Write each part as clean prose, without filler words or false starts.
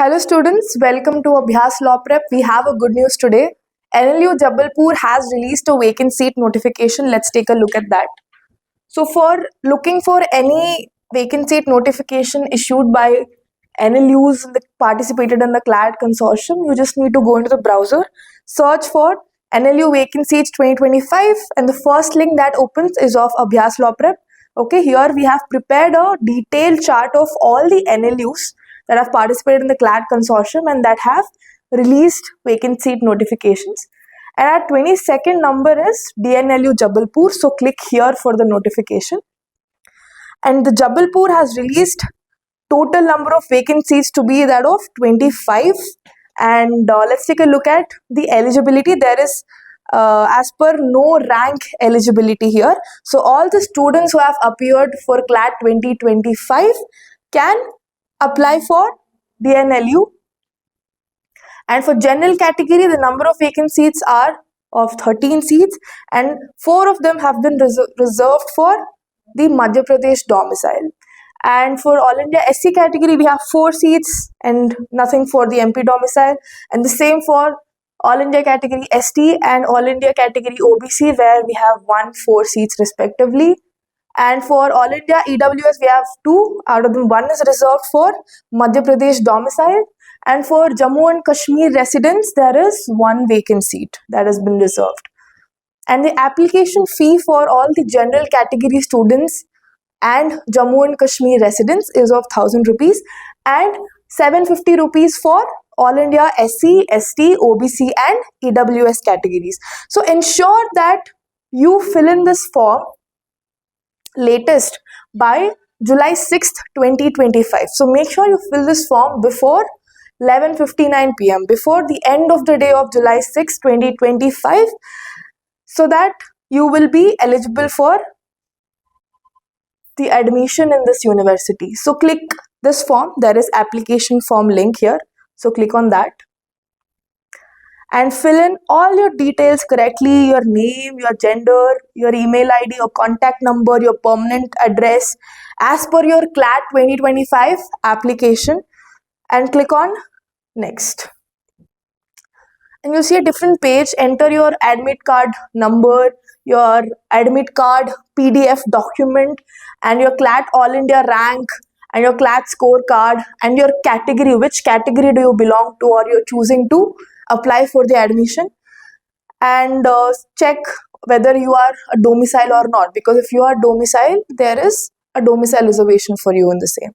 Hello students, welcome to Abhyaas Lawprep. We have a good news today. DNLU Jabalpur has released a vacant seat notification. Let's take a look at that. So for looking for any vacant seat notification issued by NLUs that participated in the CLAT consortium, you just need to go into the browser, search for NLU Vacant Seats 2025, and the first link that opens is of Abhyaas Lawprep. Okay, here we have prepared a detailed chart of all the NLUs that have participated in the CLAT consortium and that have released vacant seat notifications. And our 22nd number is DNLU Jabalpur, so click here for the notification. And the Jabalpur has released total number of vacant seats to be that of 25. And let's take a look at the eligibility. There is as per no rank eligibility here. So all the students who have appeared for CLAT 2025 can apply for DNLU. And for general category, the number of vacant seats are of 13 seats and 4 of them have been reserved for the Madhya Pradesh domicile. And for All India SC category, we have 4 seats and nothing for the MP domicile. And the same for All India category ST and All India category OBC, where we have 4 seats respectively. And for All India EWS, we have 2, out of them 1 is reserved for Madhya Pradesh domicile. And for Jammu and Kashmir residents, there is 1 vacant seat that has been reserved. And the application fee for all the general category students and Jammu and Kashmir residents is of 1000 rupees and 750 rupees for All India SC, ST, OBC and EWS categories. So ensure that you fill in this form latest by July 6th, 2025. So make sure you fill this form before 11:59 p.m. before the end of the day of July 6th, 2025, so that you will be eligible for the admission in this university. So click this form. There is application form link here. So click on that and fill in all your details correctly, your name, your gender, your email ID, your contact number, your permanent address as per your CLAT 2025 application and click on next. And you'll see a different page. Enter your admit card number, your admit card PDF document and your CLAT All India rank and your CLAT scorecard and your category, which category do you belong to or you're choosing to apply for the admission, and check whether you are a domicile or not, because if you are domicile, there is a domicile reservation for you in the same.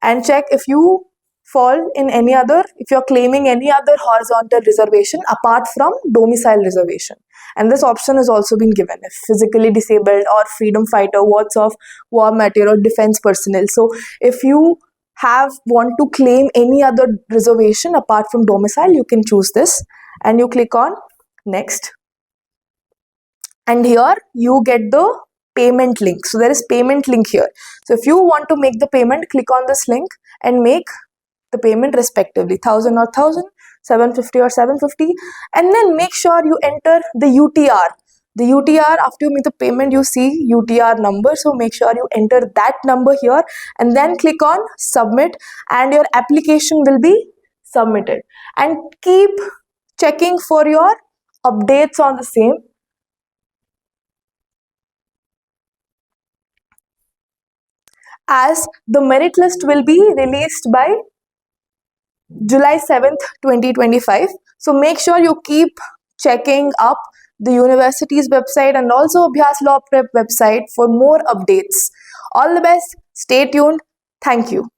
And check if you fall in any other, if you're claiming any other horizontal reservation apart from domicile reservation. And this option has also been given if physically disabled or freedom fighter, wards of war material or defense personnel. So if you want to claim any other reservation apart from domicile, you can choose this and you click on next. And here you get the payment link. So there is payment link here. So if you want to make the payment, click on this link and make the payment respectively, 1000 or 1000, 750 or 750, and then make sure you enter the UTR. The UTR, after you make the payment, you see UTR number. So make sure you enter that number here and then click on submit and your application will be submitted. And keep checking for your updates on the same. As the merit list will be released by July 7th, 2025. So make sure you keep checking up the university's website and also Abhyaas Lawprep website for more updates. All the best. Stay tuned. Thank you.